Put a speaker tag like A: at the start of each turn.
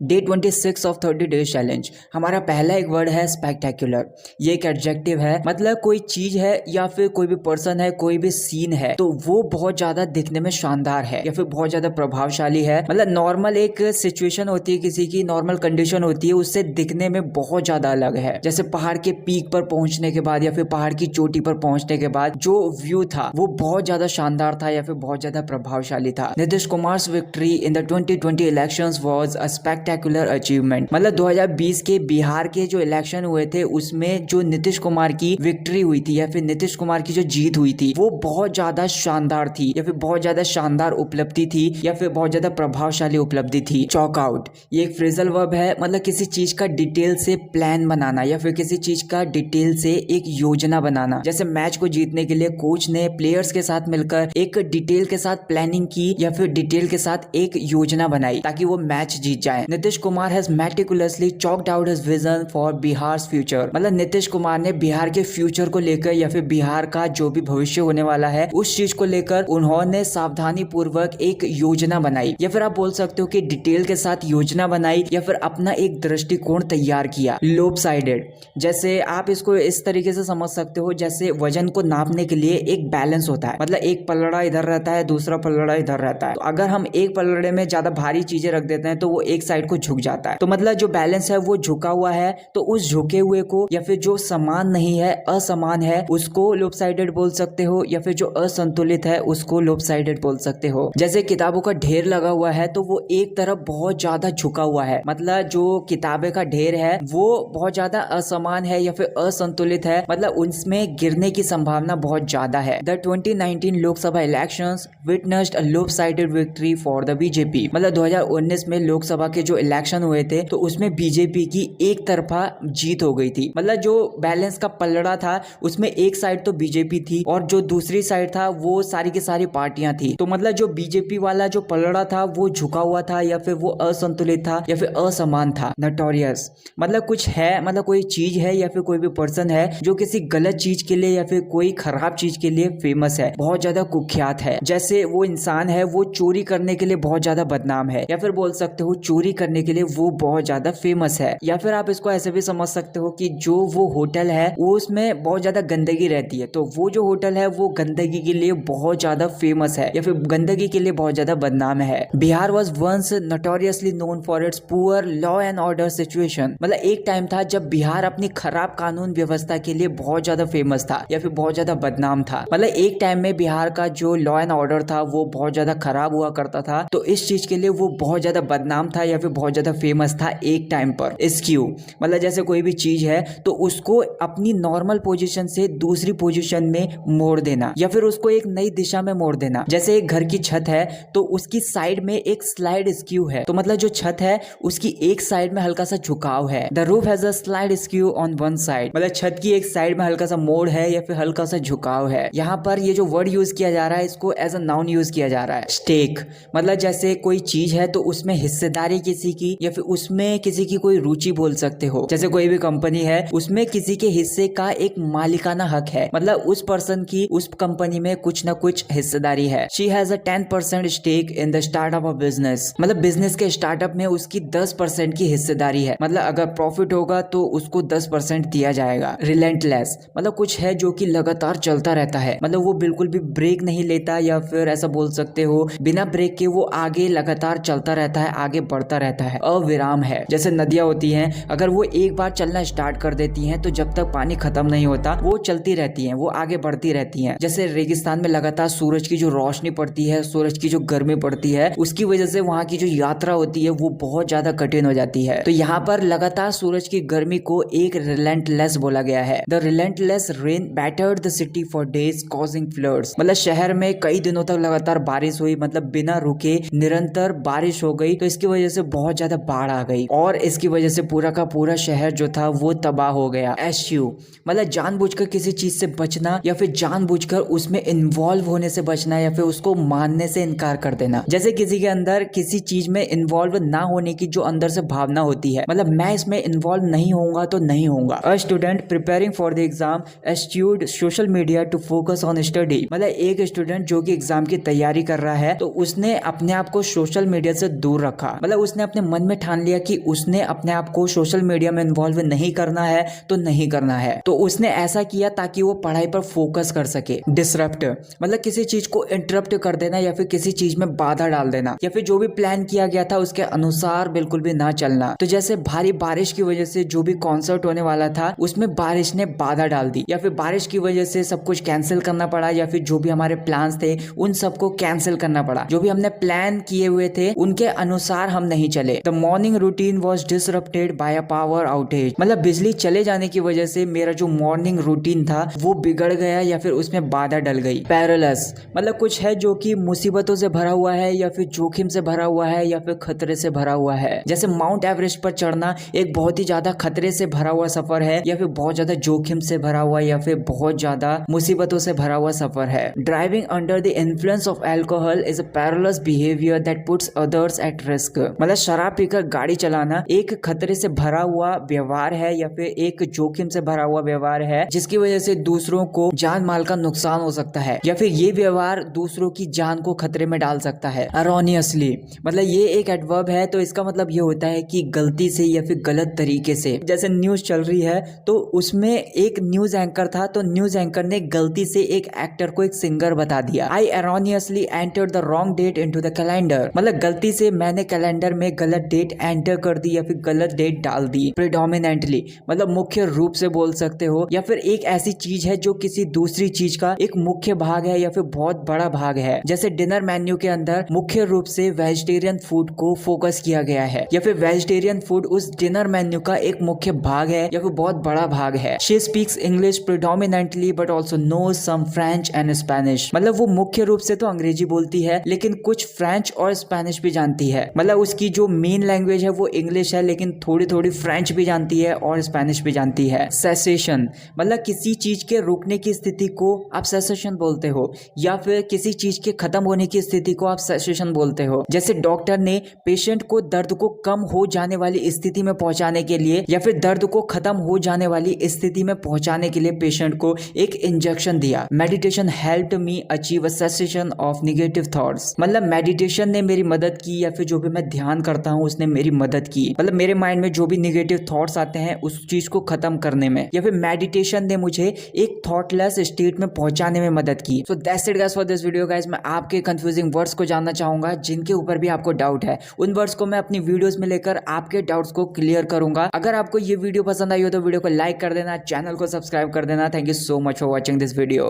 A: Day 26 of 30 days challenge. हमारा पहला एक वर्ड है स्पेक्टेक्युलर। ये एक एडजेक्टिव है, मतलब कोई चीज है या फिर कोई भी पर्सन है, कोई भी सीन है तो वो बहुत ज्यादा दिखने में शानदार है या फिर बहुत ज्यादा प्रभावशाली है। मतलब नॉर्मल एक सिचुएशन होती है, किसी की नॉर्मल कंडीशन होती है, उससे दिखने में बहुत ज्यादा अलग है। जैसे पहाड़ के पीक पर पहुंचने के बाद या फिर पहाड़ की चोटी पर पहुंचने के बाद जो व्यू था वो बहुत ज्यादा शानदार था या फिर बहुत ज्यादा प्रभावशाली था। Nitish Kumar victory in the 2020 elections was a spectacular achievement. मतलब 2020 के बिहार के जो इलेक्शन हुए थे उसमें जो नीतीश कुमार की विक्ट्री हुई थी या फिर नीतीश कुमार की जो जीत हुई थी वो बहुत ज्यादा शानदार थी या फिर बहुत ज्यादा शानदार उपलब्धि थी या फिर बहुत ज्यादा प्रभावशाली उपलब्धि थी। चॉक आउट ये एक फ्रेजल वर्ब है, मतलब किसी चीज का डिटेल से प्लान बनाना या फिर किसी चीज का डिटेल से एक योजना बनाना। जैसे मैच को जीतने के लिए कोच ने प्लेयर्स के साथ मिलकर एक डिटेल के साथ प्लानिंग की या फिर डिटेल के साथ एक योजना बनाई ताकि वो मैच जीत जाए। Nitish Kumar has meticulously choked out his vision for Bihar future. मतलब नीतीश कुमार ने बिहार के फ्यूचर को लेकर या फिर बिहार का जो भी भविष्य होने वाला है उस चीज को लेकर उन्होंने सावधानी पूर्वक एक योजना बनाई या फिर आप बोल सकते हो कि डिटेल के साथ योजना बनाई या फिर अपना एक दृष्टिकोण तैयार किया। लोपसाइडेड, जैसे आप इसको इस तरीके से समझ सकते हो जैसे वजन को नापने के लिए एक बैलेंस होता है, मतलब एक पलड़ा इधर रहता है, दूसरा पलड़ा इधर रहता है। तो अगर हम एक पलड़े में ज्यादा भारी चीजें रख देते हैं तो वो एक साइड को झुक जाता है। तो मतलब जो बैलेंस है वो झुका हुआ है, तो उस झुके हुए को या फिर जो समान नहीं है, असमान है, उसको लोपसाइडेड बोल सकते हो या फिर जो असंतुलित है उसको लोपसाइडेड बोल सकते हो। जैसे किताबों का ढेर लगा हुआ है तो वो एक तरफ बहुत ज्यादा झुका हुआ है, मतलब जो किताबें का ढेर है वो बहुत ज्यादा असमान है या फिर असंतुलित है, मतलब उसमें गिरने की संभावना बहुत ज्यादा है। The 2019 Lok Sabha elections witnessed a लोपसाइडेड victory for the BJP. मतलब 2019 में लोकसभा के जो इलेक्शन हुए थे तो उसमें बीजेपी की एक तरफा जीत हो गई थी। मतलब जो बैलेंस का पलड़ा था उसमें एक साइड तो बीजेपी थी और जो दूसरी साइड था वो सारी की सारी पार्टियां थी। तो मतलब जो बीजेपी वाला जो पलड़ा था वो झुका हुआ था या फिर वो असंतुलित था या फिर असमान था। नोटोरियस, मतलब कुछ है, मतलब कोई चीज है या फिर कोई भी पर्सन है जो किसी गलत चीज के लिए या फिर कोई खराब चीज के लिए फेमस है, बहुत ज्यादा कुख्यात है। जैसे वो इंसान है वो चोरी करने के लिए बहुत ज्यादा बदनाम है या फिर बोल सकते हो चोरी करने के लिए वो बहुत ज्यादा फेमस है। या फिर आप इसको ऐसे भी समझ सकते हो कि जो वो होटल है वो उसमें बहुत ज्यादा गंदगी रहती है, तो वो जो होटल है वो गंदगी के लिए बहुत ज्यादा फेमस है या फिर गंदगी के लिए बहुत ज्यादा बदनाम है। Bihar was once notoriously known for its poor law and order situation. मतलब एक टाइम था जब बिहार अपनी खराब कानून व्यवस्था के लिए बहुत ज्यादा फेमस था या फिर बहुत ज्यादा बदनाम था। मतलब एक टाइम में बिहार का जो लॉ एंड ऑर्डर था वो बहुत ज्यादा खराब हुआ करता था, तो इस चीज के लिए वो बहुत ज्यादा बदनाम था या फिर बहुत ज्यादा फेमस था एक टाइम पर। स्क्यू, मतलब जैसे कोई भी चीज है तो उसको अपनी नॉर्मल पोजीशन से दूसरी पोजीशन में मोड़ देना या फिर उसको एक नई दिशा में मोड़ देना। जैसे एक घर की छत है तो उसकी साइड में एक स्लाइड स्क्यू है, तो मतलब जो छत है उसकी एक साइड में हल्का सा झुकाव है। The roof has a slide skew on one side, मतलब छत की एक साइड में हल्का सा मोड़ है या फिर हल्का सा झुकाव है। यहाँ पर ये जो वर्ड यूज किया जा रहा है इसको एज अ नाउन यूज किया जा रहा है। स्टेक, मतलब जैसे कोई चीज है तो उसमें हिस्सेदारी किसी की या फिर उसमें किसी की कोई रुचि बोल सकते हो। जैसे कोई भी कंपनी है उसमें किसी के हिस्से का एक मालिकाना हक है, मतलब उस पर्सन की उस कंपनी में कुछ ना कुछ हिस्सेदारी है। She has a 10% stake in the startup of business, मतलब बिजनेस के स्टार्टअप में उसकी 10% की हिस्सेदारी है, मतलब अगर प्रॉफिट होगा तो उसको 10% दिया जाएगा। रिलेंटलेस, मतलब कुछ है जो कि लगातार चलता रहता है, मतलब वो बिल्कुल भी ब्रेक नहीं लेता या फिर ऐसा बोल सकते हो बिना ब्रेक के वो आगे लगातार चलता रहता है, आगे बढ़ता रहता है। अविराम है, जैसे नदियां होती हैं, अगर वो एक बार चलना स्टार्ट कर देती हैं तो जब तक पानी खत्म नहीं होता वो चलती रहती हैं, वो आगे बढ़ती रहती हैं। जैसे रेगिस्तान में लगातार सूरज की जो रोशनी पड़ती है, सूरज की जो गर्मी पड़ती है, उसकी वजह से वहां की जो यात्रा होती है वो बहुत ज्यादा कठिन हो जाती है। तो यहाँ पर लगातार सूरज की गर्मी को एक रिलेंटलेस बोला गया है। The relentless rain battered the city for days causing floods, मतलब शहर में कई दिनों तक लगातार बारिश हुई, मतलब बिना रुके निरंतर बारिश हो गई, तो इसकी वजह से बहुत ज्यादा बाढ़ आ गई और इसकी वजह से पूरा का पूरा शहर जो था वो तबाह हो गया। एश्यू, मतलब जानबूझकर किसी चीज से बचना या फिर जानबूझकर उसमें इन्वॉल्व होने से बचना या फिर उसको मानने से इनकार कर देना। जैसे किसी के अंदर किसी चीज में इन्वॉल्व ना होने की जो अंदर से भावना होती है, मतलब मैं इसमें इन्वॉल्व नहीं होऊंगा तो नहीं होऊंगा। A student preparing for the exam eschewed social media to focus on study, मतलब एक स्टूडेंट जो कि एग्जाम की तैयारी कर रहा है तो उसने अपने आप को सोशल मीडिया से दूर रखा, मतलब उसने अपने मन में ठान लिया कि उसने अपने आप को सोशल मीडिया में इन्वॉल्व नहीं करना है तो नहीं करना है, तो उसने ऐसा किया ताकि वो पढ़ाई पर फोकस कर सके। डिसरप्ट मतलब किसी चीज को इंटरप्ट कर देना या फिर किसी चीज में बाधा डाल देना, या फिर जो भी प्लान किया गया था उसके अनुसार बिल्कुल भी ना चलना। तो जैसे भारी बारिश की वजह से जो भी कॉन्सर्ट होने वाला था उसमें बारिश ने बाधा डाल दी, या फिर बारिश की वजह से सब कुछ कैंसिल करना पड़ा, या फिर जो भी हमारे प्लान्स थे उन सबको कैंसिल करना पड़ा। जो भी हमने प्लान किए हुए थे उनके अनुसार हम नहीं चले। The morning routine was disrupted by a power outage, मतलब बिजली चले जाने की वजह से मेरा जो मॉर्निंग रूटीन था वो बिगड़ गया या फिर उसमें बाधा डल गई। पेरिलस मतलब कुछ है जो कि मुसीबतों से भरा हुआ है, या फिर जोखिम से भरा हुआ है, या फिर खतरे से भरा हुआ है। जैसे माउंट एवरेस्ट पर चढ़ना एक बहुत ही ज्यादा खतरे से भरा हुआ सफर है, या फिर बहुत ज्यादा जोखिम से भरा हुआ, या फिर बहुत ज्यादा मुसीबतों से भरा हुआ सफर है। Driving under the influence of alcohol is a perilous behaviour that puts others at risk, मतलब शराब पीकर गाड़ी चलाना एक खतरे से भरा हुआ व्यवहार है, या फिर एक जोखिम से भरा हुआ व्यवहार है जिसकी वजह से दूसरों को जान माल का नुकसान हो सकता है, या फिर ये व्यवहार दूसरों की जान को खतरे में डाल सकता है। अरोनियसली मतलब ये एक एडवर्ब है, तो इसका मतलब ये होता है कि गलती से या फिर गलत तरीके से। जैसे न्यूज चल रही है तो उसमें एक न्यूज एंकर था, तो न्यूज एंकर ने गलती से एक एक्टर को एक सिंगर बता दिया। I erroneously entered the wrong date into the calendar, मतलब गलती से मैंने कैलेंडर में गलत डेट एंटर कर दी या फिर गलत डेट डाल दी। प्रेडोमिनेंटली मतलब मुख्य रूप से बोल सकते हो, या फिर एक ऐसी चीज है जो किसी दूसरी चीज का एक मुख्य भाग है या फिर बहुत बड़ा भाग है। जैसे डिनर मेन्यू के अंदर मुख्य रूप से वेजिटेरियन फूड को फोकस किया गया है, या फिर वेजिटेरियन फूड उस डिनर मेन्यू का एक मुख्य भाग है या फिर बहुत बड़ा भाग है। She speaks English predominantly but also knows some French and Spanish, मतलब वो मुख्य रूप से तो अंग्रेजी बोलती है लेकिन कुछ फ्रेंच और स्पेनिश भी जानती है। मतलब उसकी जो मेन लैंग्वेज है वो इंग्लिश है, लेकिन थोड़ी थोड़ी फ्रेंच भी जानती है और स्पेनिश भी जानती है। सेसेशन मतलब किसी चीज के रुकने की स्थिति को आप सेसेशन बोलते हो, या फिर किसी चीज के खत्म होने की स्थिति को आप सेसेशन बोलते हो। जैसे डॉक्टर ने पेशेंट को दर्द को कम हो जाने वाली स्थिति में पहुंचाने के लिए, या फिर दर्द को खत्म हो जाने वाली स्थिति में पहुंचाने के लिए पेशेंट को एक इंजेक्शन दिया। Meditation helped me achieve a cessation of negative thoughts, मतलब मेडिटेशन ने मेरी मदद की, या फिर जो भी मैं ध्यान करता हूँ उसने मेरी मदद की, मतलब मेरे माइंड में जो भी नेगेटिव थॉट्स आते हैं उस चीज को खत्म करने में, या फिर मेडिटेशन ने मुझे एक थॉटलेस स्टेट में पहुंचाने में मदद की। So that's it guys for this video guys. मैं आपके कंफ्यूजिंग वर्ड्स को जानना चाहूंगा जिनके ऊपर भी आपको डाउट है, उन वर्ड्स को मैं अपनी वीडियोस में लेकर आपके डाउट्स को क्लियर करूंगा। अगर आपको ये वीडियो पसंद आई हो तो वीडियो को लाइक कर देना, चैनल को सब्सक्राइब कर देना। Thank you so much for watching this video.